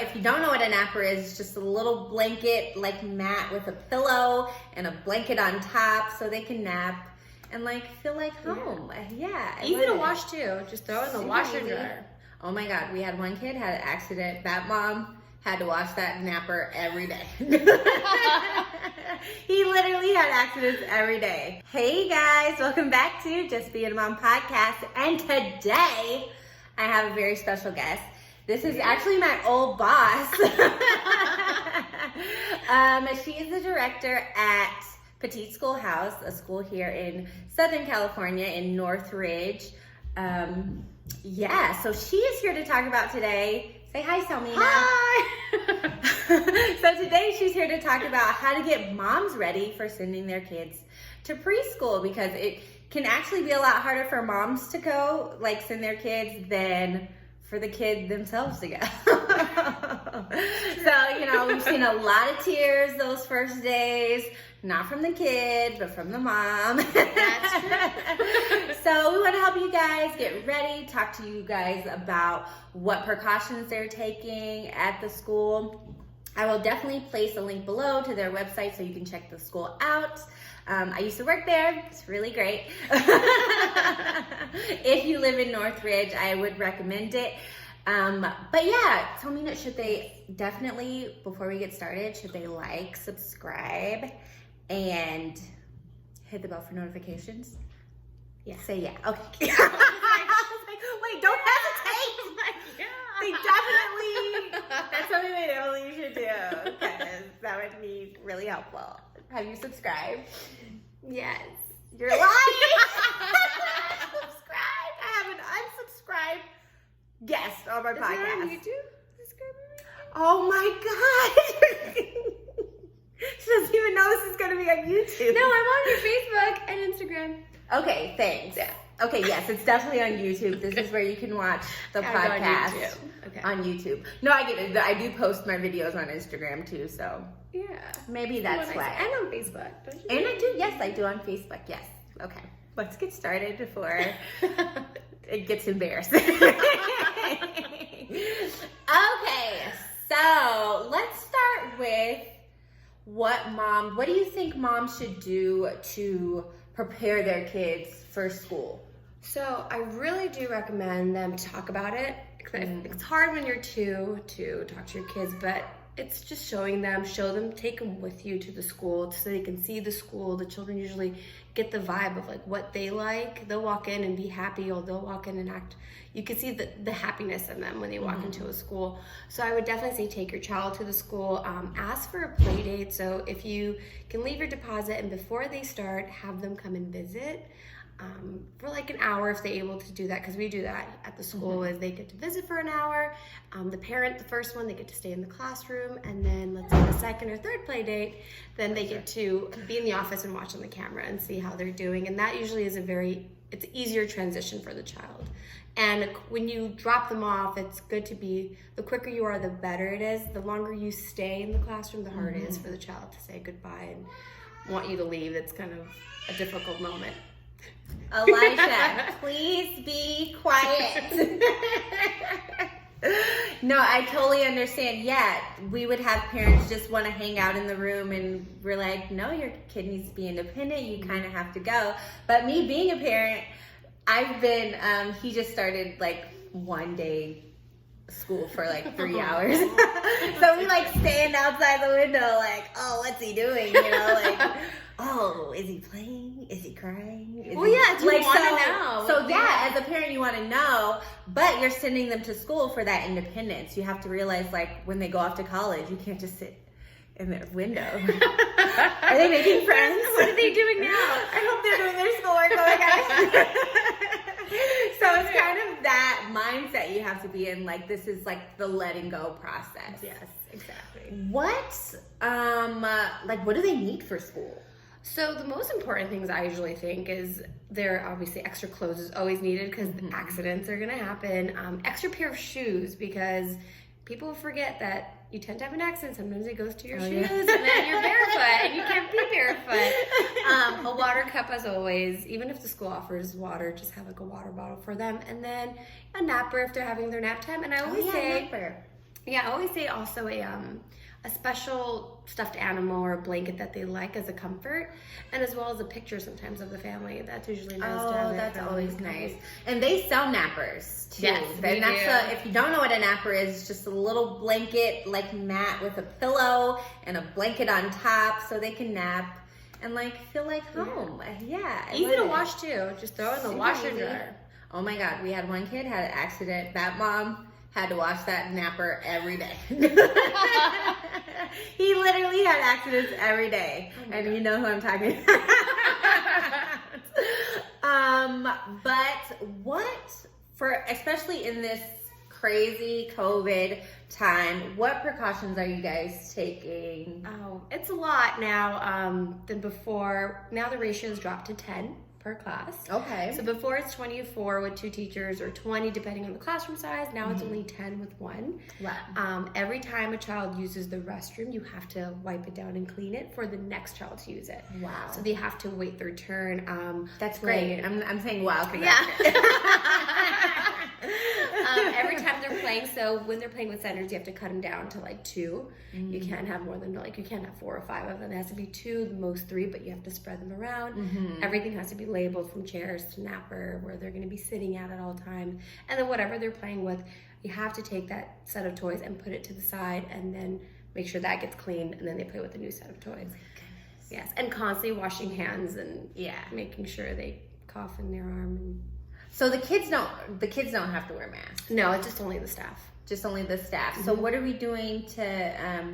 If you don't know what a napper is, it's just a little blanket like mat with a pillow and a blanket on top so they can nap and like feel like home. Yeah. Easy to wash too. Just throw it in the washer and dryer. Oh my God, we had one kid had an accident. That mom had to wash that napper every day. He literally had accidents every day. Hey guys, welcome back to Just Being a Mom podcast. And today I have a very special guest. This is actually my old boss. She is the director at Petit School House, a school here in Southern California in Northridge. So she is here to talk about today. Say hi, Salmeena. Hi! So today she's here to talk about how to get moms ready for sending their kids to preschool, because it can actually be a lot harder for moms to go, like send their kids, than for the kid themselves to go. So, we've seen a lot of tears those first days, not from the kid, but from the mom. That's true. So we want to help you guys get ready, talk to you guys about what precautions they're taking at the school. I will definitely place a link below to their website so you can check the school out. I used to work there. It's really great. If you live in Northridge, I would recommend it. But yeah, Salmeena, should they definitely, before we get started, should they like, subscribe, and hit the bell for notifications? Yeah. Say yeah. Okay. I was like, wait, don't hesitate. Oh my God. They definitely, that's something they definitely should do, because that would be really helpful. Have you subscribed? Yes. You're lying. Subscribe. I have an unsubscribed guest on my podcast. Is it on YouTube? Subscribe me. Oh my God. She doesn't even know this is going to be on YouTube. No, I'm on your Facebook and Instagram. Okay, thanks. Yeah. Okay, yes, it's definitely on YouTube. This is where you can watch the podcast on YouTube. No, I get it. I do post my videos on Instagram too, so yeah, maybe that's why. And on Facebook, don't you? And I do, yes, I do on Facebook, yes. Okay, let's get started before it gets embarrassing. Okay, so let's start with what do you think moms should do to prepare their kids for school? So I really do recommend them talk about it. It's hard when you're two to talk to your kids, but it's just show them, take them with you to the school so they can see the school. The children usually get the vibe of like what they like. They'll walk in and be happy, or they'll walk in and act. You can see the happiness in them when they walk into a school. So I would definitely say take your child to the school. Ask for a play date. So if you can leave your deposit and before they start, have them come and visit. For like an hour if they're able to do that, because we do that at the school. Is they get to visit for an hour. The parent, the first one, they get to stay in the classroom, and then let's say the second or third play date, then they get to be in the office and watch on the camera and see how they're doing. And that usually is it's an easier transition for the child. And when you drop them off, it's good to be, the quicker you are, the better it is. The longer you stay in the classroom, the harder it is for the child to say goodbye and want you to leave. It's kind of a difficult moment. Elijah, please be quiet. No, I totally understand. Yeah, we would have parents just want to hang out in the room, and we're like, no, your kid needs to be independent. You kind of have to go. But me being a parent, I've been, he just started like one day school for like 3 hours. So we like stand outside the window like, oh, what's he doing? Like, oh, is he playing? Is he crying? You want to know. So yeah, as a parent, you want to know, but you're sending them to school for that independence. You have to realize, like, when they go off to college, you can't just sit in their window. Are they making friends? What are they doing now? I hope they're doing their schoolwork. Oh my gosh. So it's kind of that mindset you have to be in. Like, this is like the letting go process. Yes, exactly. What do they need for school? So the most important things I usually think is obviously extra clothes is always needed, because accidents are going to happen. Extra pair of shoes, because people forget that you tend to have an accident. Sometimes it goes to your shoes and then you're barefoot and you can't be barefoot. A water cup as always. Even if the school offers water, just have like a water bottle for them. And then a napper if they're having their nap time. And I always say, napper. Yeah, I always say also a special stuffed animal or a blanket that they like as a comfort, and as well as a picture sometimes of the family. That's usually nice to have. Oh, that's always nice. And they sell nappers too. Yes, they do. If you don't know what a napper is, it's just a little blanket like mat with a pillow and a blanket on top so they can nap and like feel like home. Yeah. Easy to wash too. Just throw it in the washer and dryer. Oh my God, we had one kid had an accident. That mom had to wash that napper every day. He literally had accidents every day. And you know who I'm talking about. But what, especially in this crazy COVID time, what precautions are you guys taking? Oh, it's a lot now than before. Now the ratio has dropped to 10 per class. Okay. So before it's 24 with 2 teachers or 20 depending on the classroom size. Now it's only 10 with 1. Wow. Every time a child uses the restroom, you have to wipe it down and clean it for the next child to use it. Wow. So they have to wait their turn. That's great. I'm saying wow for Yeah. that. Every time they're playing, so when they're playing with centers, you have to cut them down to like 2. You can't have more than you can't have 4 or 5 of them. It has to be 2, the most 3, but you have to spread them around. Everything has to be labeled from chairs to napper, where they're going to be sitting at all times. And then whatever they're playing with, you have to take that set of toys and put it to the side and then make sure that gets cleaned, and then they play with a new set of toys. Yes, and constantly washing hands and making sure they cough in their arm. And so the kids don't have to wear masks. no, it's just only the staff. Just only the staff. So what are we doing to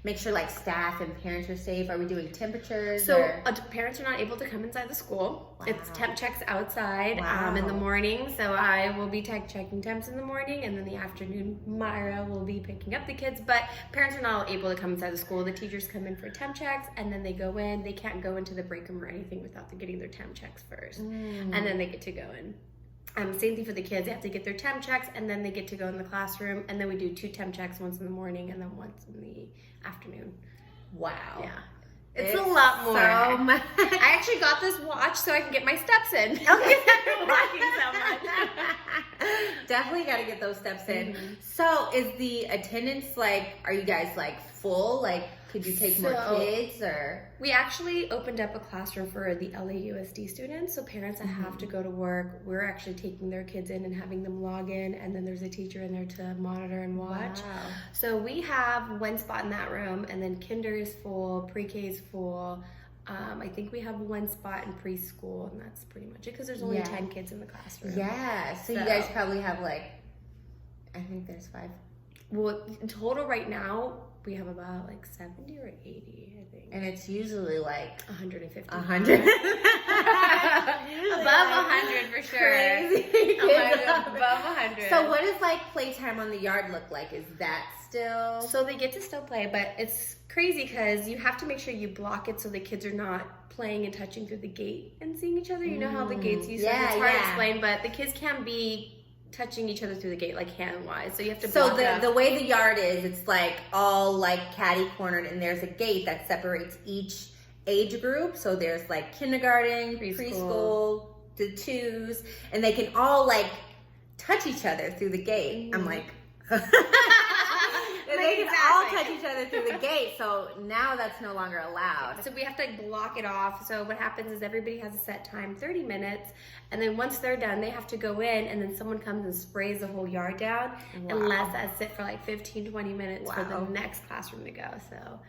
make sure like staff and parents are safe? Are we doing temperatures? So parents are not able to come inside the school. Wow. It's temp checks outside Wow. in the morning. So I will be checking temps in the morning, and then the afternoon Myra will be picking up the kids. But parents are not able to come inside the school. The teachers come in for temp checks, and then they go in. They can't go into the break room or anything without getting their temp checks first. And then they get to go in. Same thing for the kids. They have to get their temp checks, and then they get to go in the classroom. And then we do 2 temp checks, once in the morning and then once in the afternoon. Wow. Yeah. It's a lot more. So much. I actually got this watch so I can get my steps in. Okay. I'm walking so much. Definitely got to get those steps in. So is the attendance like, are you guys like full? Like, could you take more kids or? We actually opened up a classroom for the LAUSD students. So parents that have to go to work, we're actually taking their kids in and having them log in. And then there's a teacher in there to monitor and watch. Wow. So we have 1 spot in that room, and then kinder is full, pre-K is full. I think we have 1 spot in preschool, and that's pretty much it because there's only 10 kids in the classroom. Yeah. So you guys probably have like, I think there's 5. Well, in total right now, we have about like 70 or 80, I think. And it's usually like 150. 100. Above 100 for sure. Crazy. Above 100. So what does like playtime on the yard look like? Is that still? So they get to still play, but it's crazy because you have to make sure you block it so the kids are not playing and touching through the gate and seeing each other. You know how the gates used to be? It's hard to explain, but the kids can't be touching each other through the gate like hand wise, so you have to block it up. The way the yard is, it's like all like catty cornered, and there's a gate that separates each age group. So there's like kindergarten, preschool, the 2s, and they can all like touch each other through the gate. I'm like they can all touch each other through the gate, so now that's no longer allowed. So we have to block it off. So what happens is everybody has a set time, 30 minutes, and then once they're done, they have to go in, and then someone comes and sprays the whole yard down and lets us sit for like 15, 20 minutes for the next classroom to go. So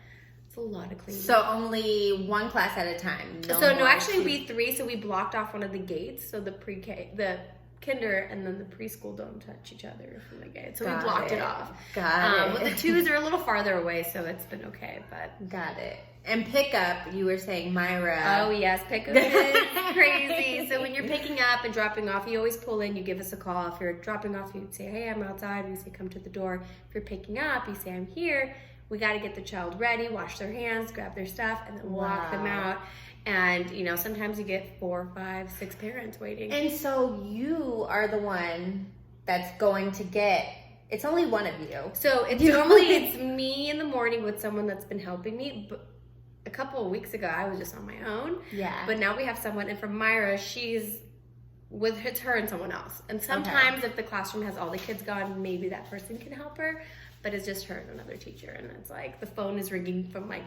it's a lot of cleaning. So only 1 class at a time. Actually we 3, so we blocked off one of the gates, so the pre-K, the kinder and then the preschool don't touch each other from the gate, so we blocked it off. Got it. But the 2s are a little farther away, so it's been okay. But got it. And pickup, you were saying Myra. Oh yes, pickup is crazy. So when you're picking up and dropping off, you always pull in. You give us a call. If you're dropping off, you say, "Hey, I'm outside." We say, "Come to the door." If you're picking up, you say, "I'm here." We got to get the child ready, wash their hands, grab their stuff, and then walk them out. And, you know, sometimes you get 4, 5, 6 parents waiting. And so you are the one that's going to get, it's only one of you. So it's normally it's me in the morning with someone that's been helping me. But a couple of weeks ago, I was just on my own. Yeah. But now we have someone, and for Myra, it's her and someone else. And sometimes if the classroom has all the kids gone, maybe that person can help her. but it's just her and another teacher, and it's like the phone is ringing from like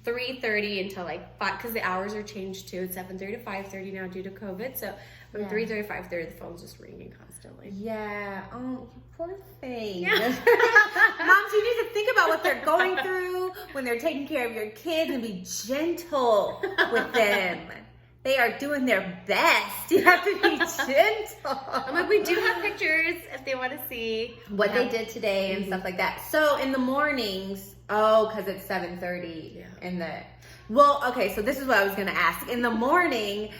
3:30 until like 5, because the hours are changed too. It's 7:30 to 5:30 now due to COVID. So from 3:30 to 5:30, the phone's just ringing constantly. Yeah. Oh, you poor thing. Yeah. Moms, you need to think about what they're going through when they're taking care of your kids, and be gentle with them. They are doing their best. You have to be gentle. I'm like, we do have pictures if they want to see what they did today and stuff like that. So in the mornings, because it's 7:30 in the... Well, okay, so this is what I was going to ask. In the morning,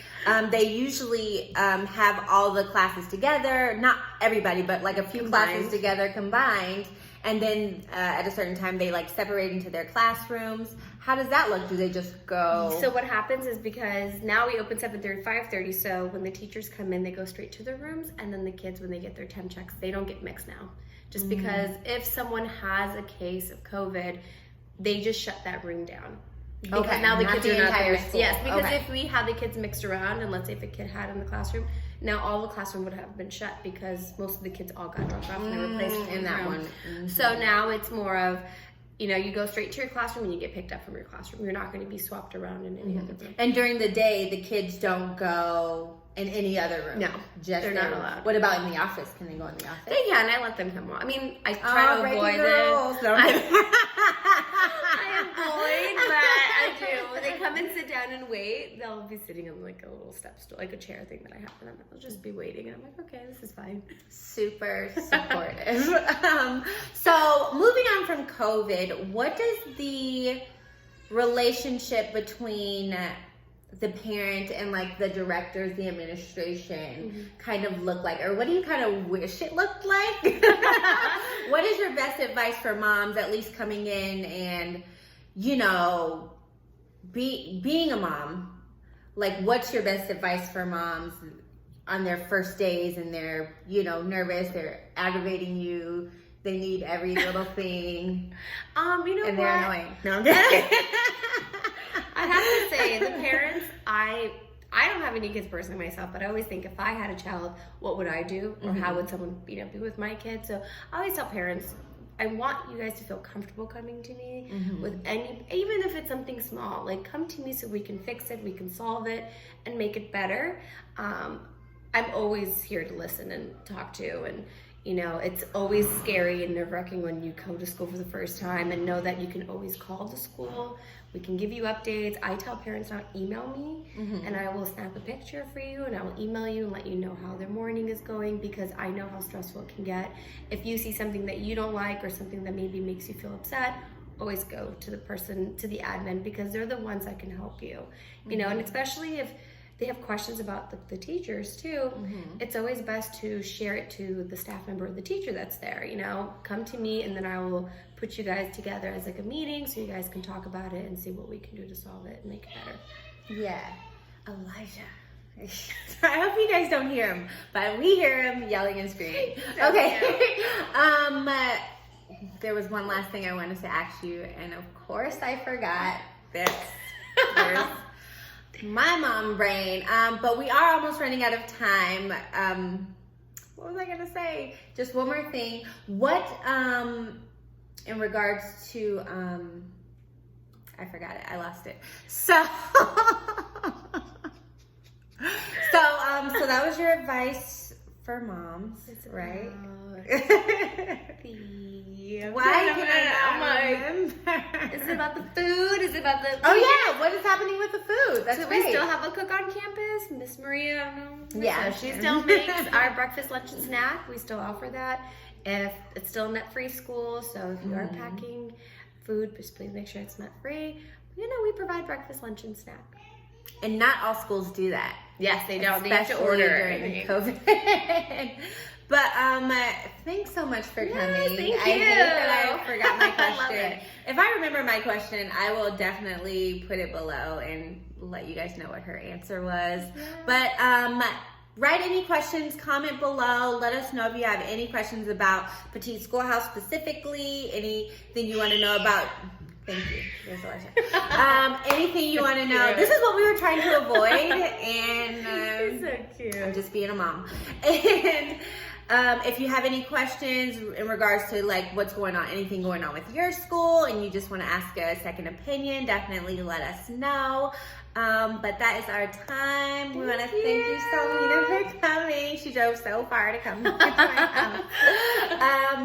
they usually have all the classes together. Not everybody, but like a few classes together combined. And then at a certain time, they like separate into their classrooms. How does that look? Do they just go? So what happens is, because now we open 7:30, 5:30, so when the teachers come in, they go straight to their rooms, and then the kids, when they get their temp checks, they don't get mixed now. Just because if someone has a case of COVID, they just shut that room down. Because now the kids are not there. Yes, because if we had the kids mixed around, and let's say if a kid had in the classroom, now all the classroom would have been shut because most of the kids all got dropped off and they were placed in that one. So now it's more of, you go straight to your classroom and you get picked up from your classroom. You're not going to be swapped around in any other room. And during the day, the kids don't go in any other room? No, just they're not allowed. What about in the office? Can they go in the office? They can. I let them come on. I mean, I try to avoid it. I avoid, but I do. When they come and sit down and wait, they'll be sitting on like a little step stool, like a chair thing that I have for them. They'll just be waiting, and I'm like, okay, this is fine. Super supportive. So moving on from COVID, what does the relationship between the parent and like the directors, the administration kind of look like? Or what do you kind of wish it looked like? What is your best advice for moms, at least coming in and, being a mom? Like, what's your best advice for moms on their first days, and they're, nervous, they're aggravating you, they need every little thing, and they're annoying. No, I'm kidding. I have to say, the parents, I don't have any kids personally myself, but I always think, if I had a child, what would I do? Or how would someone, be with my kid? So I always tell parents, I want you guys to feel comfortable coming to me with even if it's something small, like come to me so we can fix it, we can solve it and make it better. I'm always here to listen and talk to, and it's always scary and nerve-wracking when you come to school for the first time, and know that you can always call the school. We can give you updates. I tell parents now, email me, and I will snap a picture for you, and I will email you and let you know how their morning is going, because I know how stressful it can get. If you see something that you don't like, or something that maybe makes you feel upset, always go to the the admin, because they're the ones that can help you. And especially if they have questions about the teachers too, it's always best to share it to the staff member or the teacher that's there. Come to me, and then I will put you guys together as like a meeting so you guys can talk about it and see what we can do to solve it and make it better. Yeah. Elijah. I hope you guys don't hear him, but we hear him yelling and screaming. Okay. There was one last thing I wanted to ask you, and of course I forgot this. There's my mom brain. But we are almost running out of time. What was I gonna say? Just one more thing. What in regards to I forgot it. I lost it. So so that was your advice for moms, right? Why can I not remember? Is it about the food? Is it about the... Oh yeah, what is happening with the food? That's so great. We still have a cook on campus, Miss Maria. Yeah, she still makes our breakfast, lunch, and snack. We still offer that. If it's still net-free school, so if you are packing food, just please make sure it's net-free. We provide breakfast, lunch, and snack. And not all schools do that. Yes, they don't. They have to order during COVID. But thanks so much for coming. Thank you. I hate that I forgot my question. If I remember my question, I will definitely put it below and let you guys know what her answer was. But write any questions, comment below. Let us know if you have any questions about Petit School House specifically, anything you want to know about. Thank you. There's Elijah. Anything you want to know. This is what we were trying to avoid, and so cute. I'm just being a mom. And If you have any questions in regards to like what's going on, anything going on with your school, and you just want to ask a second opinion, definitely let us know. But that is our time. We want to thank you, Salmeena, for coming. She drove so far to come to my house.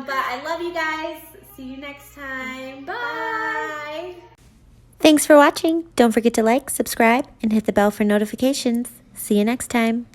But I love you guys. See you next time. Bye. Thanks for watching. Don't forget to like, subscribe, and hit the bell for notifications. See you next time.